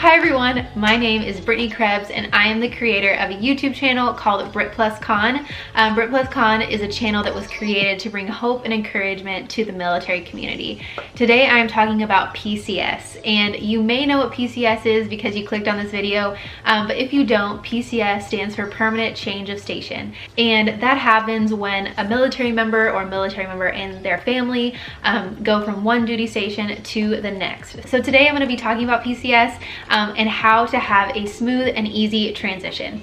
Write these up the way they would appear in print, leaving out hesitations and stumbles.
Hi everyone, my name is Brittany Krebbs and I am the creator of a YouTube channel called Britt plus Conn. Britt plus Conn is a channel that was created to bring hope and encouragement to the military community. Today I am talking about PCS, and you may know what PCS is because you clicked on this video, but if you don't, PCS stands for Permanent Change of Station, and that happens when a military member and their family go from one duty station to the next. So today I'm going to be talking about PCS and how to have a smooth and easy transition.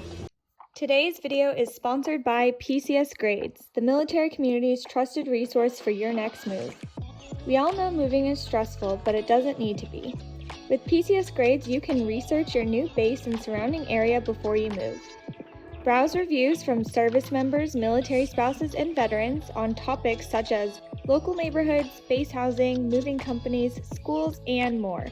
Today's video is sponsored by PCSgrades, the military community's trusted resource for your next move. We all know moving is stressful, but it doesn't need to be. With PCSgrades, you can research your new base and surrounding area before you move. Browse reviews from service members, military spouses, and veterans on topics such as local neighborhoods, base housing, moving companies, schools, and more.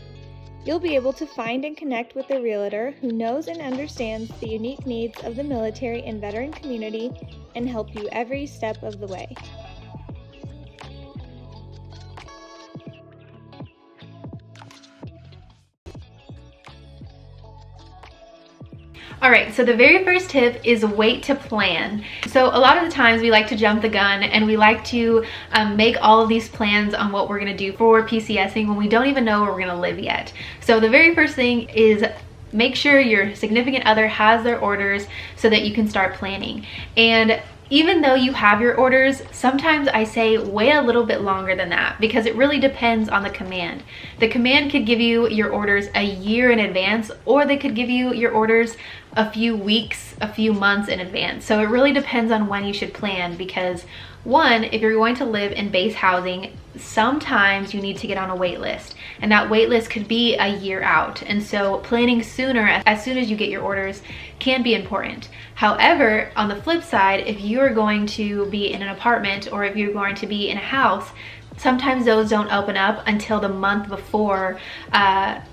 You'll be able to find and connect with a realtor who knows and understands the unique needs of the military and veteran community and help you every step of the way. Alright, so the very first tip is wait to plan. So a lot of the times we like to jump the gun and we like to make all of these plans on what we're going to do for PCSing when we don't even know where we're going to live yet. So the very first thing is make sure your significant other has their orders so that you can start planning. And even though you have your orders, sometimes I say wait a little bit longer than that because it really depends on the command. The command could give you your orders a year in advance, or they could give you your orders a few weeks, a few months in advance. So it really depends on when you should plan because one, if you're going to live in base housing, sometimes you need to get on a wait list, and that wait list could be a year out. And so planning sooner, as soon as you get your orders, can be important. However, on the flip side, if you're going to be in an apartment or if you're going to be in a house, sometimes those don't open up until the month before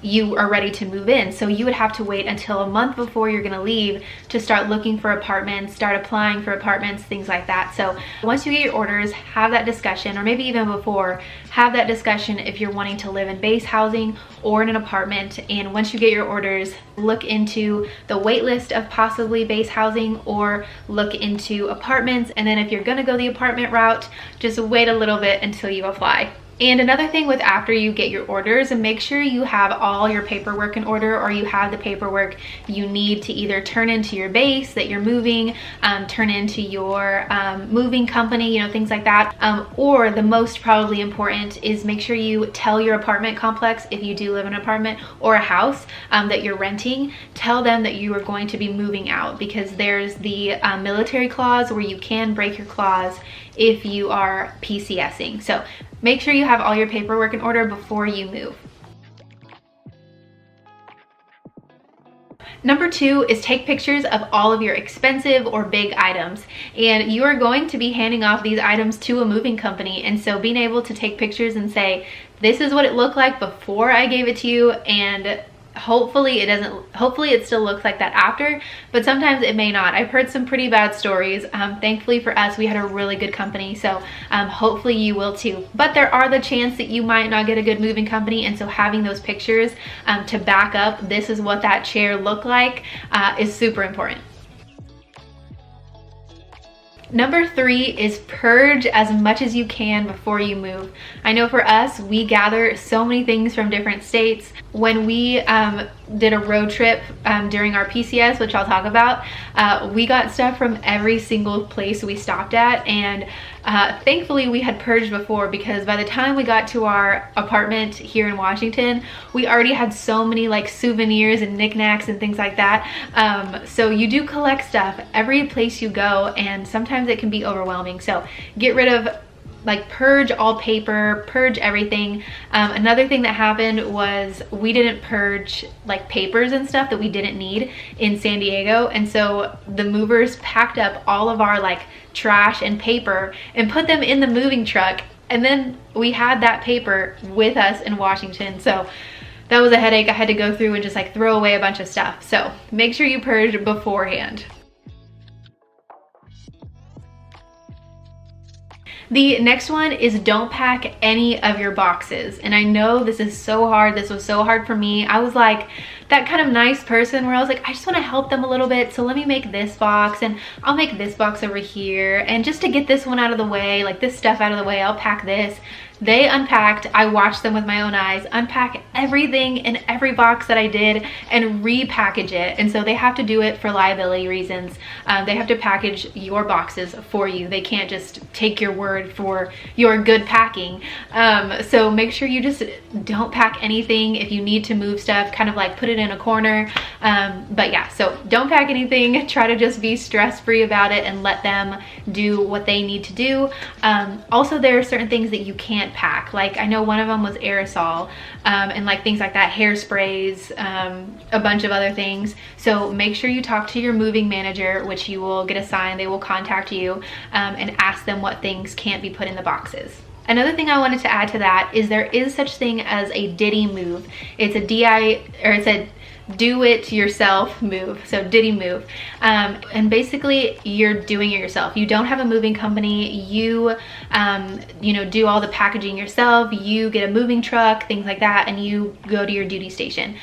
you are ready to move in. So you would have to wait until a month before you're gonna leave to start looking for apartments, start applying for apartments, things like that. So once you get your orders, have that discussion, or maybe even before, have that discussion if you're wanting to live in base housing or in an apartment. And once you get your orders, look into the wait list of possibly base housing or look into apartments. And then if you're gonna go the apartment route, just wait a little bit until you apply. And another thing with after you get your orders, and make sure you have all your paperwork in order, or you have the paperwork you need to either turn into your base that you're moving, turn into your moving company, things like that. Or the most probably important is make sure you tell your apartment complex, if you do live in an apartment or a house that you're renting, tell them that you are going to be moving out, because there's the military clause where you can break your clause if you are PCSing. So make sure you have all your paperwork in order before you move. Number two is take pictures of all of your expensive or big items. And you are going to be handing off these items to a moving company. And so being able to take pictures and say, this is what it looked like before I gave it to you, and hopefully it still looks like that after, but sometimes it may not. I've heard some pretty bad stories. Thankfully for us, we had a really good company, so hopefully you will too. But there are the chance that you might not get a good moving company, and so having those pictures to back up this is what that chair looked like is super important. Number three is purge as much as you can before you move. I know for us, we gather so many things from different states. When we did a road trip during our PCS, which I'll talk about, we got stuff from every single place we stopped at, and thankfully we had purged before, because by the time we got to our apartment here in Washington, we already had so many like souvenirs and knickknacks and things like that. So you do collect stuff every place you go, and sometimes it can be overwhelming. So get rid of, like, purge all paper, purge everything. Another thing that happened was we didn't purge like papers and stuff that we didn't need in San Diego, and so the movers packed up all of our like trash and paper and put them in the moving truck, and then we had that paper with us in Washington. So that was a headache. I had to go through and just like throw away a bunch of stuff. So make sure you purge beforehand. The next one is don't pack any of your boxes. And I know this is so hard. This was so hard for me. I was like that kind of nice person where I was like, I just want to help them a little bit, so let me make this box, and I'll make this box over here, and just to get this one out of the way, like this stuff out of the way, I'll pack this. They unpacked, I watched them with my own eyes, unpack everything in every box that I did and repackage it. And so they have to do it for liability reasons. They have to package your boxes for you. They can't just take your word for your good packing. So make sure you just don't pack anything. If you need to move stuff, kind of like put it in a corner. But yeah, so don't pack anything. Try to just be stress-free about it and let them do what they need to do. Also, there are certain things that you can't pack. Like I know one of them was aerosol, and like things like that, hairsprays, a bunch of other things. So make sure you talk to your moving manager, which you will get assigned. They will contact you and ask them what things can't be put in the boxes. Another thing I wanted to add to that is there is such thing as a Diddy move. It's a do it yourself move, so Diddy move, and basically you're doing it yourself. You don't have a moving company. You know, do all the packaging yourself. You get a moving truck, things like that, and you go to your duty station.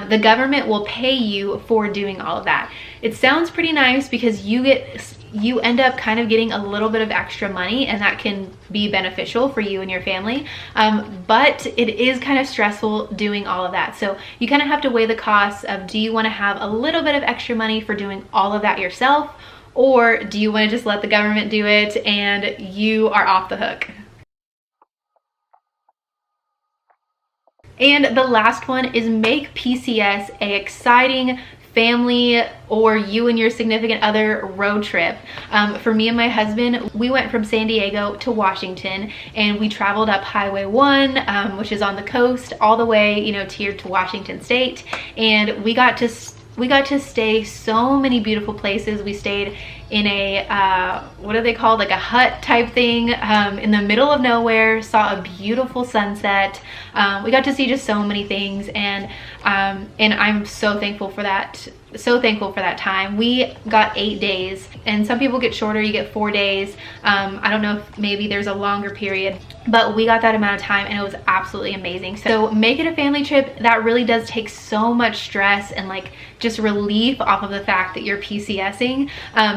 The government will pay you for doing all of that. It sounds pretty nice because you end up kind of getting a little bit of extra money, and that can be beneficial for you and your family. But it is kind of stressful doing all of that. So you kind of have to weigh the costs of, do you want to have a little bit of extra money for doing all of that yourself? Or do you want to just let the government do it and you are off the hook? And the last one is make PCS a exciting family or you and your significant other road trip. For me and my husband, we went from San Diego to Washington, and we traveled up Highway 1, which is on the coast, all the way, you know, tiered to Washington State, and we got to stay so many beautiful places. We stayed in a what are they called, like a hut type thing, in the middle of nowhere, saw a beautiful sunset. We got to see just so many things, and I'm so thankful for that. So thankful for that time. We got 8 days, and some people get shorter, you get 4 days. I don't know if maybe there's a longer period, but we got that amount of time and it was absolutely amazing. So make it a family trip. That really does take so much stress and like just relief off of the fact that you're PCSing,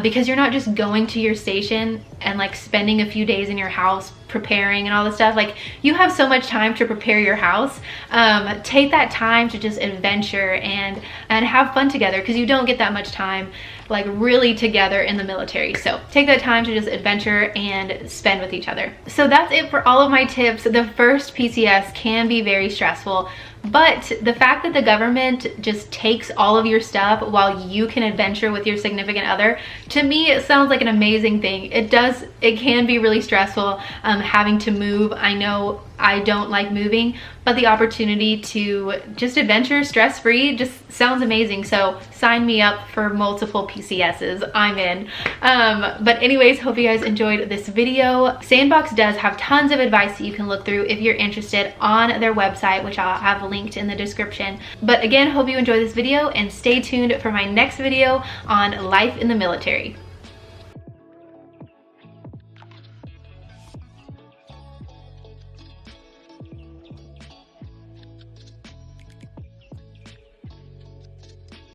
because you're not just going to your station and like spending a few days in your house preparing and all this stuff. Like, you have so much time to prepare your house. Take that time to just adventure and have fun together, because you don't get that much time like really together in the military. So take that time to just adventure and spend with each other. So that's it for all of my tips. The first PCS can be very stressful, but the fact that the government just takes all of your stuff while you can adventure with your significant other, to me it sounds like an amazing thing. It can be really stressful having to move. I know I don't like moving, but the opportunity to just adventure stress-free just sounds amazing. So sign me up for multiple PCSs. I'm in. But anyways, hope you guys enjoyed this video. Sandbox does have tons of advice that you can look through if you're interested on their website, which I'll have linked in the description. But again, hope you enjoyed this video, and stay tuned for my next video on life in the military.